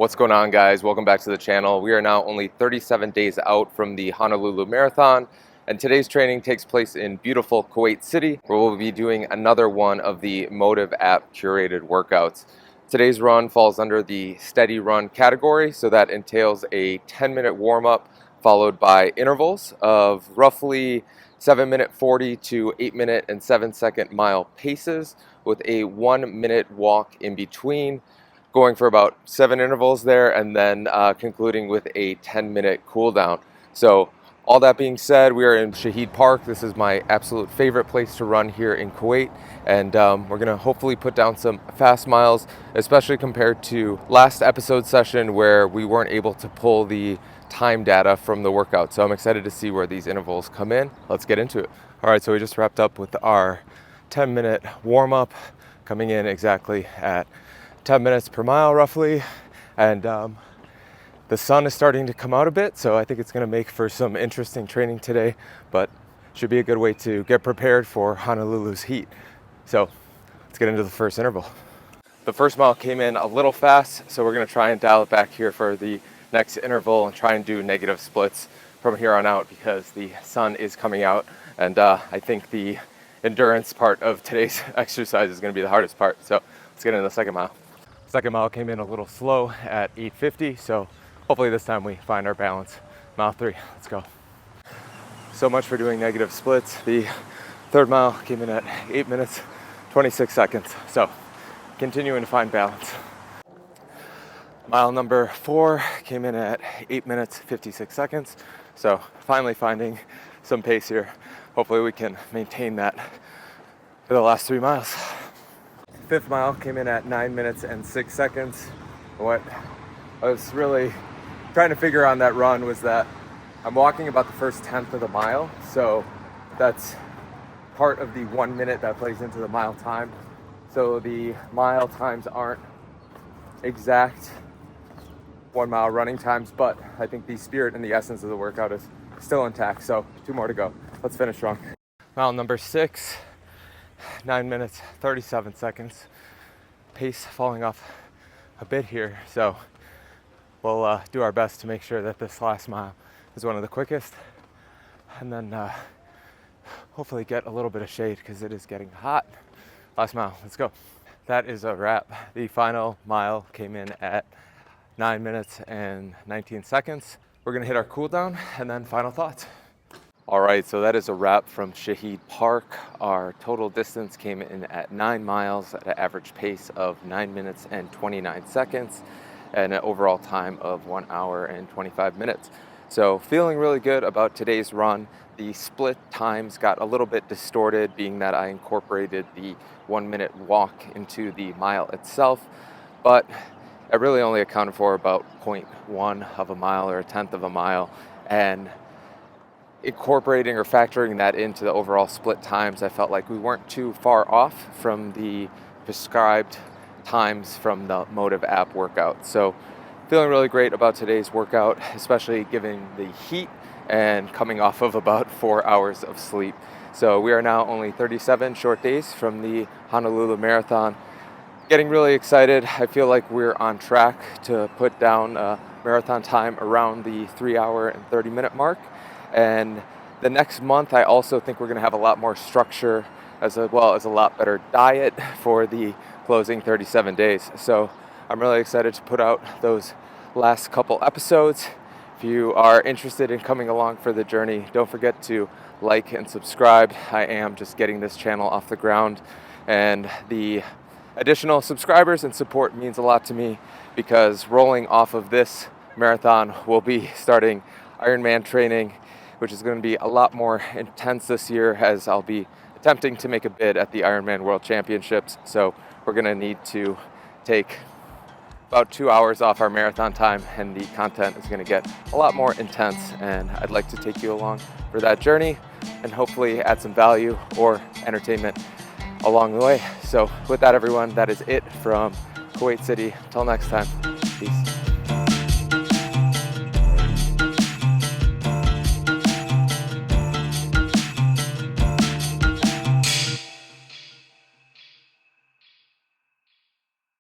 What's going on, guys? Welcome back to the channel. We are now only 37 days out from the Honolulu Marathon, and today's training takes place in beautiful Kuwait City, where we'll be doing another one of the Mottiv App curated workouts. Today's run falls under the steady run category, so that entails a 10-minute warm-up followed by intervals of roughly 7-minute 40 to 8-minute and 7-second mile paces with a 1-minute walk in between, going for about 7 intervals there, and then concluding with a 10-minute cool down. So all that being said, we are in Shahid Park. This is my absolute favorite place to run here in Kuwait, and we're gonna hopefully put down some fast miles, especially compared to last episode session where we weren't able to pull the time data from the workout. So I'm excited to see where these intervals come in. Let's get into it. All right, so we just wrapped up with our 10-minute warm-up, coming in exactly at 10 minutes per mile roughly, and the sun is starting to come out a bit, so I think it's going to make for some interesting training today, but should be a good way to get prepared for Honolulu's heat. So let's get into the first interval. The first mile came in a little fast, so we're going to try and dial it back here for the next interval and try and do negative splits from here on out because the sun is coming out, and I think the endurance part of today's exercise is going to be the hardest part. So let's get into the second mile. Second mile came in a little slow at 8:50, so hopefully this time we find our balance. Mile 3, let's go. So much for doing negative splits. The third mile came in at 8 minutes, 26 seconds. So continuing to find balance. Mile number 4 came in at 8 minutes, 56 seconds. So finally finding some pace here. Hopefully we can maintain that for the last 3 miles. Fifth mile came in at 9 minutes and 6 seconds. What I was really trying to figure on that run was that I'm walking about the first 10th of the mile, so that's part of the 1 minute that plays into the mile time. So the mile times aren't exact 1 mile running times, but I think the spirit and the essence of the workout is still intact. So 2 more to go. Let's finish strong. Mile number 6. 9 minutes, 37 seconds. Pace falling off a bit here, so we'll do our best to make sure that this last mile is one of the quickest, and then hopefully get a little bit of shade because it is getting hot. Last mile, let's go. That is a wrap. The final mile came in at 9 minutes and 19 seconds. We're gonna hit our cool down and then final thoughts. All right, so that is a wrap from Shahid Park. Our total distance came in at 9 miles at an average pace of 9 minutes and 29 seconds and an overall time of 1 hour and 25 minutes. So feeling really good about today's run. The split times got a little bit distorted, being that I incorporated the 1 minute walk into the mile itself, but it really only accounted for about 0.1 of a mile or a tenth of a mile, and incorporating or factoring that into the overall split times, I felt like we weren't too far off from the prescribed times from the Mottiv App workout. So feeling really great about today's workout, especially given the heat and coming off of about 4 hours of sleep. So we are now only 37 short days from the Honolulu Marathon. Getting really excited. I feel like we're on track to put down a marathon time around the 3 hour and 30 minute mark. And the next month, I also think we're going to have a lot more structure as well as a lot better diet for the closing 37 days. So I'm really excited to put out those last couple episodes. If you are interested in coming along for the journey, don't forget to like and subscribe. I am just getting this channel off the ground, and the additional subscribers and support means a lot to me because rolling off of this marathon, we'll be starting Ironman training, which is going to be a lot more intense this year as I'll be attempting to make a bid at the Ironman World Championships. So we're going to need to take about 2 hours off our marathon time, and the content is going to get a lot more intense, and I'd like to take you along for that journey and hopefully add some value or entertainment along the way. So with that, everyone, that is it from Kuwait City. Till next time, peace.